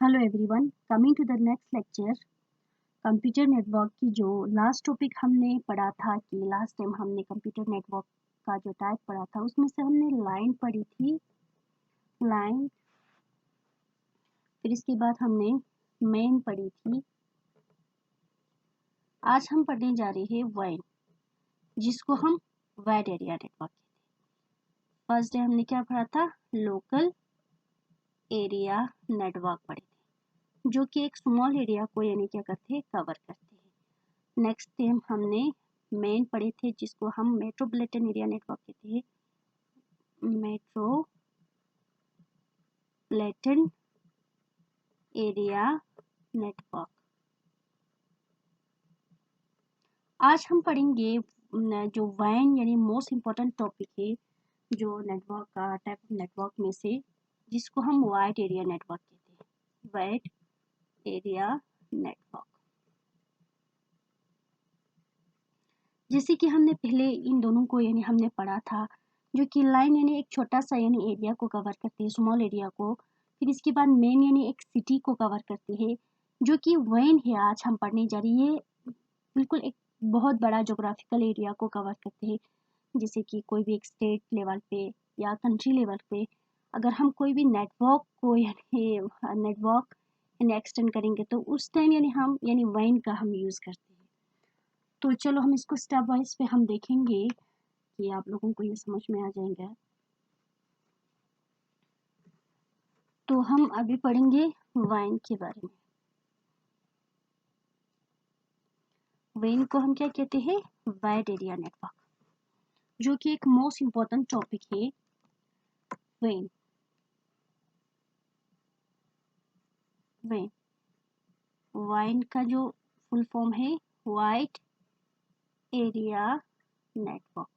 Hello everyone, coming to the next lecture. Computer network की जो last topic हमने पढ़ा था कि लास्ट टाइम हमने कंप्यूटर नेटवर्क का जो टाइप पढ़ा था उसमें से हमने लाइन पढ़ी थी, लाइन। फिर इसके बाद हमने मेन पढ़ी थी। आज हम पढ़ने जा रहे हैं वाइड, जिसको हम वाइड एरिया नेटवर्क कहते हैं। फर्स्ट डे हमने क्या पढ़ा था? लोकल एरिया नेटवर्क पढ़े थे, जो कि एक स्मॉल एरिया को यानी क्या करते हैं, कवर करते हैं। नेक्स्ट टाइम हमने मेन पढ़े थे, जिसको हम मेट्रोपॉलिटन एरिया नेटवर्क कहते हैं, मेट्रोपॉलिटन एरिया नेटवर्क। आज हम पढ़ेंगे जो वाइन यानी मोस्ट इम्पोर्टेंट टॉपिक है जो नेटवर्क का टाइप ऑफ नेटवर्क में से, जिसको हम वाइड एरिया नेटवर्क कहते हैं, वाइड एरिया नेटवर्क। जैसे कि हमने पहले इन दोनों को यानी हमने पढ़ा था, जो कि लाइन यानी एक छोटा सा यानी एरिया को कवर करते हैं, स्मॉल एरिया को। फिर इसके बाद मेन यानी एक सिटी को कवर करते हैं, जो कि वेन है आज हम पढ़ने जा रही है, बिल्कुल एक बहुत बड़ा जोग्राफिकल एरिया को कवर करते हैं। जैसे कि कोई भी एक स्टेट लेवल पे या कंट्री लेवल पे अगर हम कोई भी नेटवर्क को यानी नेटवर्क यानी एक्सटेंड करेंगे तो उस टाइम यानी हम यानी वेन का हम यूज़ करते हैं। तो चलो हम इसको स्टेप वाइज पे हम देखेंगे कि आप लोगों को ये समझ में आ जाएगा। तो हम अभी पढ़ेंगे वाइन के बारे में। वेन को हम क्या कहते हैं? वाइड एरिया नेटवर्क, जो कि एक मोस्ट इम्पोर्टेंट टॉपिक है। वेन वेन वाइन का जो फुल फॉर्म है वाइड एरिया नेटवर्क।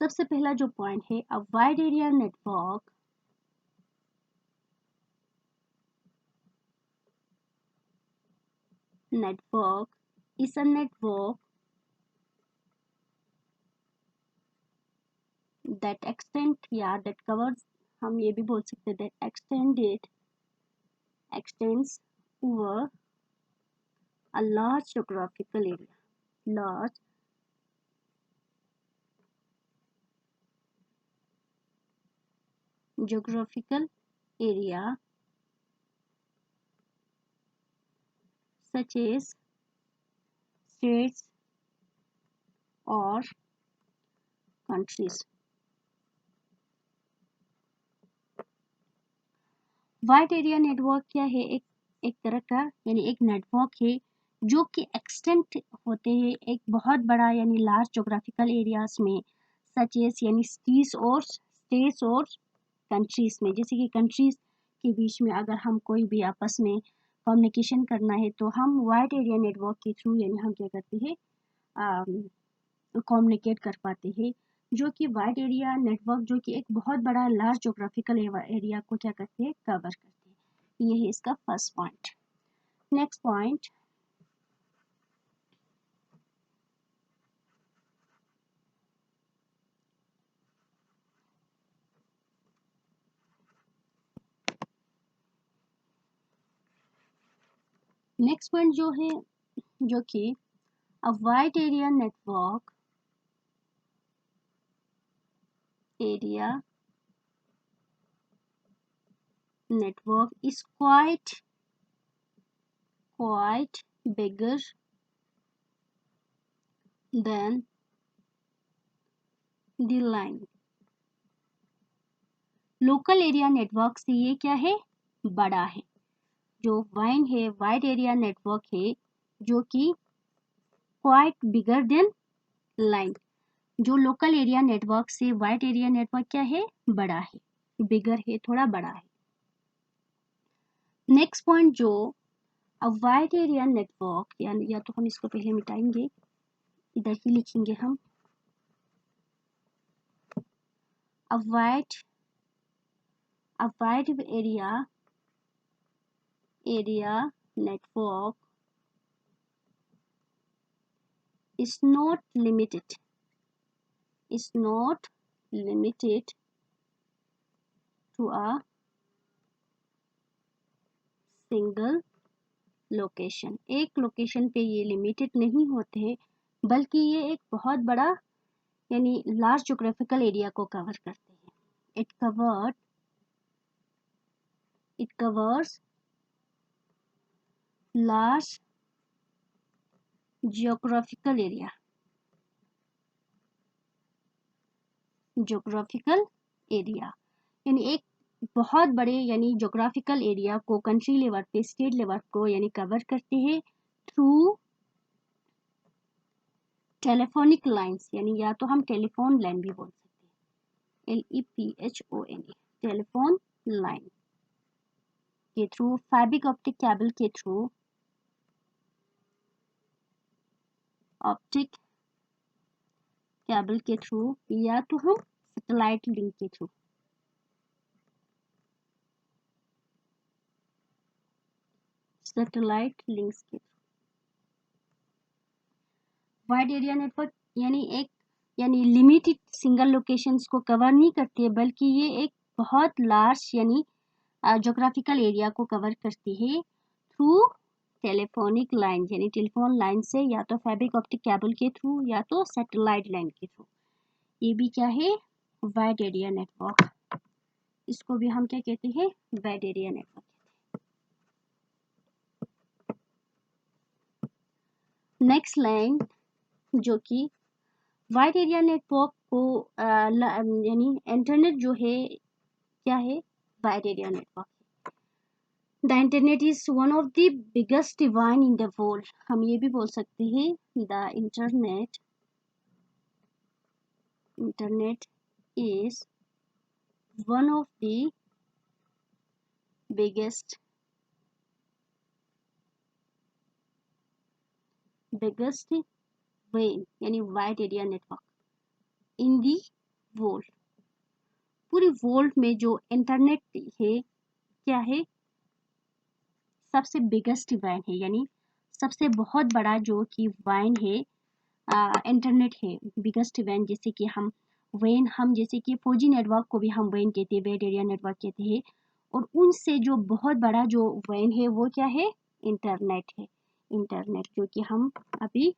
सबसे पहला जो पॉइंट है, a wide area network is a network that that covers, हम ये भी बोल सकते हैं that extends over a large geographical area such as states or countries. Wide area network क्या है? एक तरह का यानी एक नेटवर्क है जो कि एक्सटेंड होते हैं एक बहुत बड़ा यानी लार्ज जोग्राफिकल एरियाज में, सच एस यानी स्टेट्स और कंट्रीज में। जैसे कि कंट्रीज के बीच में अगर हम कोई भी आपस में कम्युनिकेशन करना है तो हम वाइड एरिया नेटवर्क के थ्रू यानी हम क्या करते हैं, कम्युनिकेट कर पाते हैं। जो कि वाइड एरिया नेटवर्क जो कि एक बहुत बड़ा लार्ज जोग्राफिकल एरिया को क्या करते हैं, कवर करते हैं। ये है इसका फर्स्ट पॉइंट। नेक्स्ट पॉइंट, जो है, जो कि a wide area network is quite bigger than the line। Local area network से ये क्या है, बड़ा है। जो वाइन है वाइड एरिया नेटवर्क है जो कि क्वाइट बिगर देन लाइन। जो लोकल एरिया नेटवर्क से वाइड एरिया नेटवर्क क्या है, बड़ा है, बिगर है, थोड़ा बड़ा है। नेक्स्ट पॉइंट, जो अ वाइड एरिया नेटवर्क, या तो हम इसको पहले मिटाएंगे, इधर ही लिखेंगे हम, a wide area network is not limited to a single location, एक लोकेशन पे ये लिमिटेड नहीं होते, बल्कि ये एक बहुत बड़ा यानी लार्ज ज्योग्राफिकल एरिया को कवर करते हैं। It covers large geographical area यानी एक बहुत बड़े यानी ज्योग्राफिकल एरिया को कंट्री लेवल पे, स्टेट लेवल को यानी कवर करते हैं थ्रू टेलीफोनिक लाइंस, यानी या तो हम टेलीफोन लाइन भी बोल सकते हैं, LEPHONE, टेलीफोन लाइन के थ्रू, फाइबर ऑप्टिक केबल के थ्रू, ऑप्टिक केबल के थ्रू, या तो हम सैटेलाइट लिंक के थ्रू। सैटेलाइट लिंक्स के वाइड एरिया नेटवर्क यानी लिमिटेड सिंगल लोकेशंस को कवर नहीं करती है, बल्कि ये एक बहुत लार्ज यानी ज्योग्राफिकल एरिया को कवर करती है थ्रू टेलीफोनिक लाइन, यानी टेलीफोन लाइन से, या तो फाइबर ऑप्टिक केबल के थ्रू, या तो सैटेलाइट लाइन के थ्रू। ये भी क्या है? Wide area network. इसको भी हम क्या कहते हैं? Wide area network. Next line जो कि वाइड एरिया नेटवर्क को यानी इंटरनेट जो है क्या है? Wide area network. The internet is one of the biggest divine in the world. हम ये भी बोल सकते हैं the internet is one of the biggest way यानी wide area network in the world. पूरी वर्ल्ड में जो इंटरनेट है क्या है? सबसे बिगेस्ट वाइन है, यानी सबसे बहुत बड़ा जो कि वाइन है इंटरनेट है, बिगेस्ट वाइन। जैसे कि हम जैसे कि 4G नेटवर्क को भी हम वाइन कहते हैं, वाइड एरिया नेटवर्क कहते हैं, और उनसे जो बहुत बड़ा जो वाइन है वो क्या है? इंटरनेट है। इंटरनेट जो कि हम अभी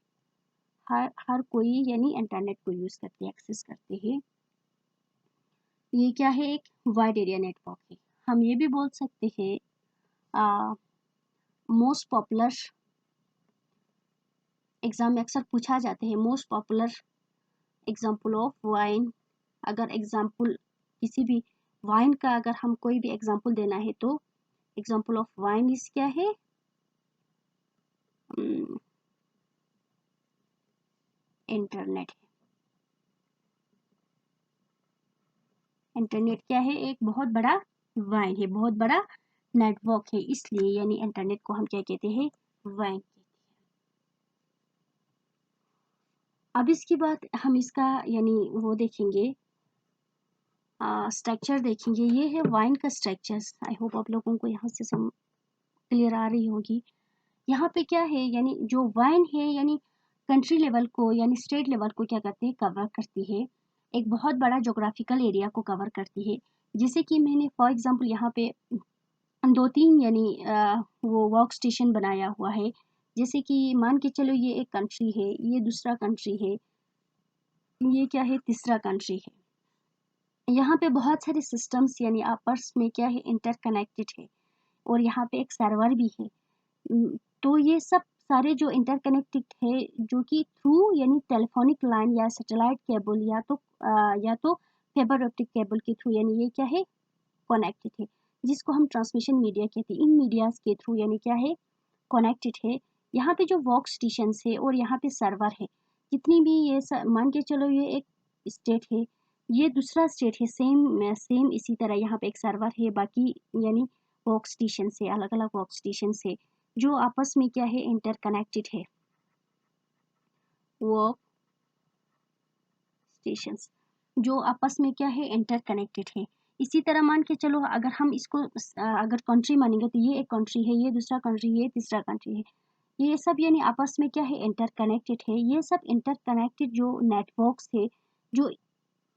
हर कोई यानी इंटरनेट को यूज करते हैं, एक्सेस करते हैं। ये क्या है? एक वाइड एरिया नेटवर्क है। हम ये भी बोल सकते हैं मोस्ट पॉपुलर, एग्जाम में अक्सर पूछा जाते हैं, most popular example of wine. अगर एग्जाम्पल किसी भी वाइन का अगर हम कोई भी एग्जाम्पल देना है तो एग्जाम्पल ऑफ वाइन इस क्या है? इंटरनेट है। इंटरनेट क्या है? एक बहुत बड़ा वाइन है, बहुत बड़ा नेटवर्क है, इसलिए यानी इंटरनेट को हम क्या कहते हैं? वाइन कहते हैं। अब इसके बाद हम इसका यानी वो देखेंगे, स्ट्रक्चर देखेंगे। ये है वाइन का स्ट्रक्चर्स। आई होप आप लोगों को यहाँ से क्लियर आ रही होगी। यहाँ पे क्या है? यानी जो वाइन है यानी कंट्री लेवल को यानी स्टेट लेवल को क्या करते हैं? कवर करती है। एक बहुत बड़ा ज्योग्राफिकल एरिया को कवर करती है। जैसे कि मैंने फॉर एग्जांपल यहाँ पे 2-3 यानी वो वर्क स्टेशन बनाया हुआ है। जैसे कि मान के चलो ये एक कंट्री है, ये दूसरा कंट्री है, ये क्या है? तीसरा कंट्री है। यहाँ पे बहुत सारे सिस्टम्स यानी आपस में क्या है? इंटरकनेक्टेड है, और यहाँ पे एक सर्वर भी है। तो ये सब सारे जो इंटरकनेक्टेड है, जो कि थ्रू यानी टेलीफोनिक लाइन या सैटेलाइट केबल या तो फाइबर ऑप्टिक केबल के थ्रू यानी ये क्या है? कनेक्टेड है, जिसको हम ट्रांसमिशन मीडिया कहते हैं। इन मीडियाज के थ्रू यानी क्या है? कनेक्टेड है। यहाँ पे जो वर्क स्टेशन है और यहाँ पे सर्वर है, जितनी भी ये मान के चलो ये एक स्टेट है, ये दूसरा स्टेट है, सेम इसी तरह यहाँ पे एक सर्वर है, बाकी यानी वर्क स्टेशन से अलग अलग वर्क स्टेशन से जो आपस में क्या है? इंटरकनेक्टेड है। वर्क स्टेशंस जो आपस में क्या है? इंटरकनेक्टेड है। इसी तरह मान के चलो अगर हम इसको अगर कंट्री मानेंगे तो ये एक कंट्री है, ये दूसरा कंट्री है, ये तीसरा कंट्री है। ये सब यानी आपस में क्या है? इंटरकनेक्टेड है। ये सब इंटरकनेक्टेड जो नेटवर्क्स है, जो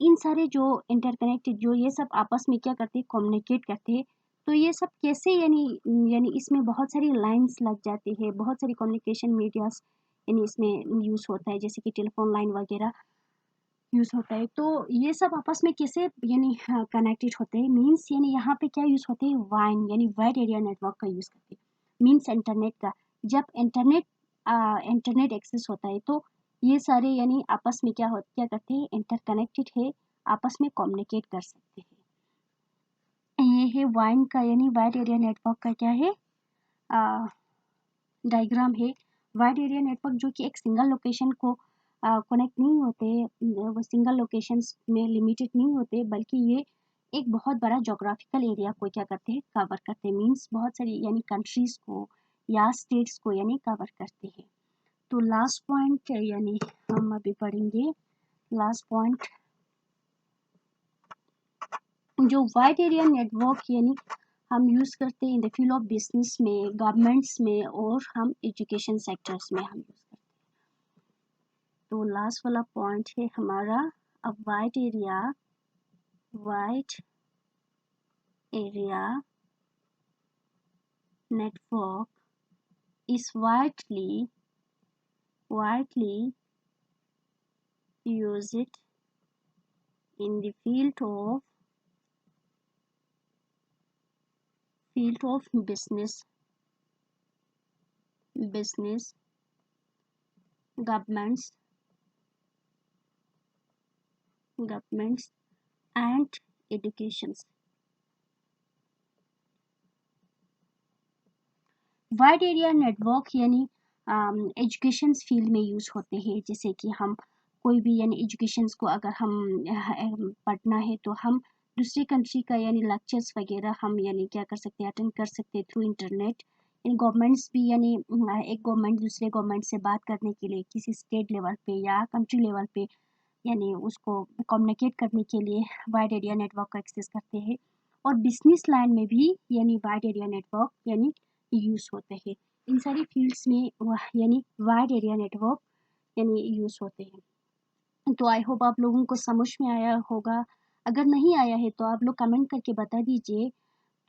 इन सारे जो इंटरकनेक्टेड जो ये सब आपस में क्या करते हैं, कम्युनिकेट करते हैं। तो ये सब कैसे यानी इसमें बहुत सारी लाइन्स लग जाती है, बहुत सारी कम्युनिकेशन मीडियाज़ यानी इसमें यूज़ होता है, जैसे कि टेलीफ़ोन लाइन वगैरह यूज़ होता है। तो ये सब आपस में कैसे यानी कनेक्टेड होते हैं, मीन्स यानी यहाँ पे क्या यूज़ होते हैं, वाइन यानी वाइड एरिया नेटवर्क का यूज़ करते हैं, मीन्स इंटरनेट का। जब इंटरनेट एक्सेस होता है तो ये सारे यानी आपस में क्या करते हैं, इंटरकनेक्टेड है, आपस में कम्युनिकेट कर सकते हैं। ये है वाइन का यानी वाइड एरिया नेटवर्क का क्या है, डायग्राम है। वाइड एरिया नेटवर्क जो कि एक सिंगल लोकेशन को कनेक्ट नहीं होते, वो सिंगल लोकेशंस में लिमिटेड नहीं होते, बल्कि ये एक बहुत बड़ा जोग्राफिकल एरिया को क्या करते हैं, कवर करते हैं, मीन्स बहुत सारी यानी कंट्रीज़ को या स्टेट्स को यानी कवर करते हैं। तो लास्ट पॉइंट यानी हम अभी पढ़ेंगे लास्ट पॉइंट, जो वाइड एरिया नेटवर्क यानी हम यूज़ करते हैं in the field of business में, गवर्नमेंट्स में और हम एजुकेशन सेक्टर्स में हम यूज़ करते हैं। तो लास्ट वाला पॉइंट है हमारा, a wide area network is widely used in the field of business, governments and educations. Wide area network यानी एजुकेशन फील्ड में यूज़ होते हैं, जैसे कि हम कोई भी यानी एजुकेशन को अगर हम पढ़ना है तो हम दूसरी कंट्री का यानी लेक्चर्स वगैरह हम यानी क्या कर सकते हैं, अटेंड कर सकते हैं थ्रू इंटरनेट। इन गवर्नमेंट्स भी यानी एक गवर्नमेंट दूसरे गवर्नमेंट से बात करने के लिए किसी स्टेट लेवल पे या कंट्री लेवल पे यानी उसको कम्युनिकेट करने के लिए वाइड एरिया नेटवर्क का एक्सेस करते हैं। और बिजनेस लाइन में भी यानी वाइड एरिया नेटवर्क यानी यूज़ होते हैं। इन सारी फील्ड्स में यानी वाइड एरिया नेटवर्क यानी यूज़ होते हैं। तो आई होप आप लोगों को समझ में आया होगा। अगर नहीं आया है तो आप लोग कमेंट करके बता दीजिए।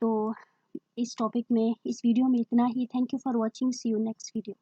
तो इस टॉपिक में इस वीडियो में इतना ही। Thank you for watching, see you next video.